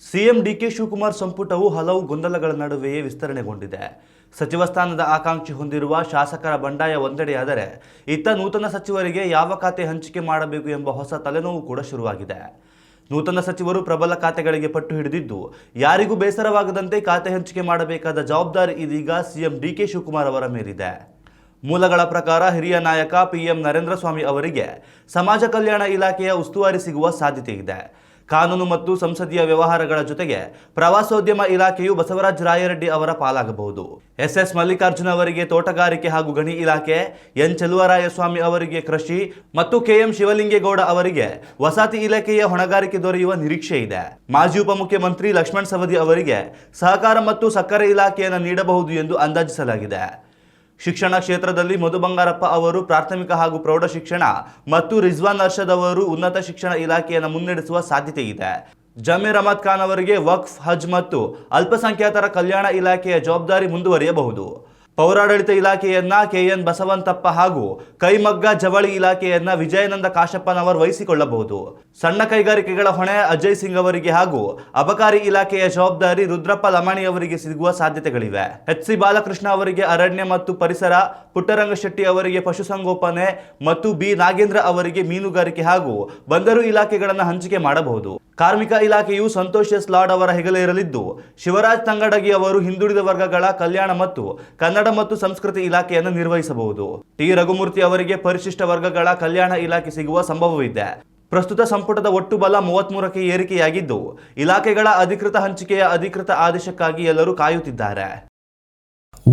CM DK Shivakumar ಸಂಪುಟವು ಹಲವು ಗೊಂದಲಗಳ ನಡುವೆಯೇ ವಿಸ್ತರಣೆಗೊಂಡಿದೆ. ಸಚಿವ ಸ್ಥಾನದ ಆಕಾಂಕ್ಷಿ ಹೊಂದಿರುವ ಶಾಸಕರ ಬಂಡಾಯ ಒಂದೆಡೆಯಾದರೆ, ಇತ್ತ ನೂತನ ಸಚಿವರಿಗೆ ಯಾವ ಖಾತೆ ಹಂಚಿಕೆ ಮಾಡಬೇಕು ಎಂಬ ಹೊಸ ತಲೆನೋವು ಕೂಡ ಶುರುವಾಗಿದೆ. ನೂತನ ಸಚಿವರು ಪ್ರಬಲ ಖಾತೆಗಳಿಗೆ ಪಟ್ಟು ಹಿಡಿದಿದ್ದು, ಯಾರಿಗೂ ಬೇಸರವಾಗದಂತೆ ಖಾತೆ ಹಂಚಿಕೆ ಮಾಡಬೇಕಾದ ಜವಾಬ್ದಾರಿ ಇದೀಗ ಸಿಎಂ ಡಿಕೆ ಶಿವಕುಮಾರ್ ಅವರ ಮೇಲಿದೆ. ಮೂಲಗಳ ಪ್ರಕಾರ ಹಿರಿಯ ನಾಯಕ ಪಿಎಂ ನರೇಂದ್ರ ಸ್ವಾಮಿ ಅವರಿಗೆ ಸಮಾಜ ಕಲ್ಯಾಣ ಇಲಾಖೆಯ ಉಸ್ತುವಾರಿ ಸಿಗುವ ಸಾಧ್ಯತೆ ಇದೆ. ಕಾನೂನು ಮತ್ತು ಸಂಸದೀಯ ವ್ಯವಹಾರಗಳ ಜೊತೆಗೆ ಪ್ರವಾಸೋದ್ಯಮ ಇಲಾಖೆಯು ಬಸವರಾಜ ರಾಯರೆಡ್ಡಿ ಅವರ ಪಾಲಾಗಬಹುದು. ಎಸ್ ಮಲ್ಲಿಕಾರ್ಜುನ ಅವರಿಗೆ ತೋಟಗಾರಿಕೆ ಹಾಗೂ ಗಣಿ ಇಲಾಖೆ, ಎನ್ ಚೆಲುವರಾಯಸ್ವಾಮಿ ಅವರಿಗೆ ಕೃಷಿ ಮತ್ತು ಕೆಎಂ ಶಿವಲಿಂಗೇಗೌಡ ಅವರಿಗೆ ವಸತಿ ಇಲಾಖೆಯ ಹೊಣೆಗಾರಿಕೆ ದೊರೆಯುವ ನಿರೀಕ್ಷೆ ಇದೆ. ಮಾಜಿ ಉಪಮುಖ್ಯಮಂತ್ರಿ ಲಕ್ಷ್ಮಣ ಸವದಿ ಅವರಿಗೆ ಸಹಕಾರ ಮತ್ತು ಸಕ್ಕರೆ ಇಲಾಖೆಯನ್ನು ನೀಡಬಹುದು ಎಂದು ಅಂದಾಜಿಸಲಾಗಿದೆ. ಶಿಕ್ಷಣ ಕ್ಷೇತ್ರದಲ್ಲಿ ಮಧು ಬಂಗಾರಪ್ಪ ಅವರು ಪ್ರಾಥಮಿಕ ಹಾಗೂ ಪ್ರೌಢ ಶಿಕ್ಷಣ ಮತ್ತು ರಿಜ್ವಾನ್ ಅರ್ಷದ್ ಅವರು ಉನ್ನತ ಶಿಕ್ಷಣ ಇಲಾಖೆಯನ್ನು ಮುನ್ನಡೆಸುವ ಸಾಧ್ಯತೆ ಇದೆ. ಜಮೀರ್ ಅಹಮದ್ ಖಾನ್ ಅವರಿಗೆ ವಕ್ಫ್, ಹಜ್ ಮತ್ತು ಅಲ್ಪಸಂಖ್ಯಾತರ ಕಲ್ಯಾಣ ಇಲಾಖೆಯ ಜವಾಬ್ದಾರಿ ಮುಂದುವರಿಯಬಹುದು. ಪೌರಾಡಳಿತ ಇಲಾಖೆಯನ್ನ ಕೆಎನ್ ಬಸವಂತಪ್ಪ ಹಾಗೂ ಕೈಮಗ್ಗ ಜವಳಿ ಇಲಾಖೆಯನ್ನ ವಿಜಯಾನಂದ ಕಾಶಪ್ಪನವರು ವಹಿಸಿಕೊಳ್ಳಬಹುದು. ಸಣ್ಣ ಕೈಗಾರಿಕೆಗಳ ಹೊಣೆ ಅಜಯ್ ಸಿಂಗ್ ಅವರಿಗೆ ಹಾಗೂ ಅಬಕಾರಿ ಇಲಾಖೆಯ ಜವಾಬ್ದಾರಿ ರುದ್ರಪ್ಪ ಲಮಾಣಿ ಅವರಿಗೆ ಸಿಗುವ ಸಾಧ್ಯತೆಗಳಿವೆ. ಎಚ್.ಸಿ. ಬಾಲಕೃಷ್ಣ ಅವರಿಗೆ ಅರಣ್ಯ ಮತ್ತು ಪರಿಸರ, ಪುಟ್ಟರಂಗಶೆಟ್ಟಿ ಅವರಿಗೆ ಪಶುಸಂಗೋಪನೆ ಮತ್ತು ಬಿ. ನಾಗೇಂದ್ರ ಅವರಿಗೆ ಮೀನುಗಾರಿಕೆ ಹಾಗೂ ಬಂದರು ಇಲಾಖೆಗಳನ್ನು ಹಂಚಿಕೆ ಮಾಡಬಹುದು. ಕಾರ್ಮಿಕ ಇಲಾಖೆಯು ಸಂತೋಷ್ ಎಸ್ ಲಾಡ್ ಅವರ ಹೆಗಲೇರಲಿದ್ದು, ಶಿವರಾಜ್ ತಂಗಡಗಿ ಅವರು ಹಿಂದುಳಿದ ವರ್ಗಗಳ ಕಲ್ಯಾಣ ಮತ್ತು ಕನ್ನಡ ಮತ್ತು ಸಂಸ್ಕೃತಿ ಇಲಾಖೆಯನ್ನು ನಿರ್ವಹಿಸಬಹುದು. ಟಿ. ರಘುಮೂರ್ತಿ ಅವರಿಗೆ ಪರಿಶಿಷ್ಟ ವರ್ಗಗಳ ಕಲ್ಯಾಣ ಇಲಾಖೆ ಸಿಗುವ ಸಂಭವವಿದೆ. ಪ್ರಸ್ತುತ ಸಂಪುಟದ ಒಟ್ಟು ಬಲ 33ಕ್ಕೆ ಏರಿಕೆಯಾಗಿದ್ದು, ಇಲಾಖೆಗಳ ಅಧಿಕೃತ ಹಂಚಿಕೆಯ ಅಧಿಕೃತ ಆದೇಶಕ್ಕಾಗಿ ಎಲ್ಲರೂ ಕಾಯುತ್ತಿದ್ದಾರೆ.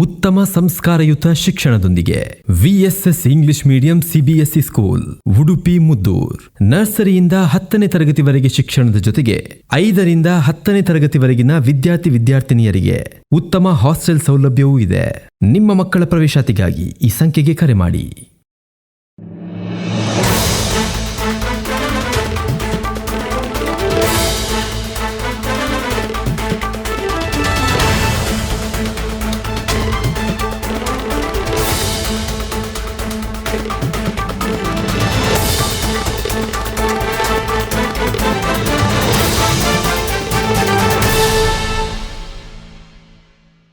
ಉತ್ತಮ ಸಂಸ್ಕಾರಯುತ ಶಿಕ್ಷಣದೊಂದಿಗೆ VSS English medium CBSE school Udupi Muddur. ನರ್ಸರಿಯಿಂದ 10ನೇ ತರಗತಿವರೆಗೆ ಶಿಕ್ಷಣದ ಜೊತೆಗೆ 5ರಿಂದ 10ನೇ ತರಗತಿವರೆಗಿನ ವಿದ್ಯಾರ್ಥಿನಿಯರಿಗೆ ಉತ್ತಮ ಹಾಸ್ಟೆಲ್ ಸೌಲಭ್ಯವೂ ಇದೆ. ನಿಮ್ಮ ಮಕ್ಕಳ ಪ್ರವೇಶಾತಿಗಾಗಿ ಈ ಸಂಖ್ಯೆಗೆ ಕರೆ ಮಾಡಿ.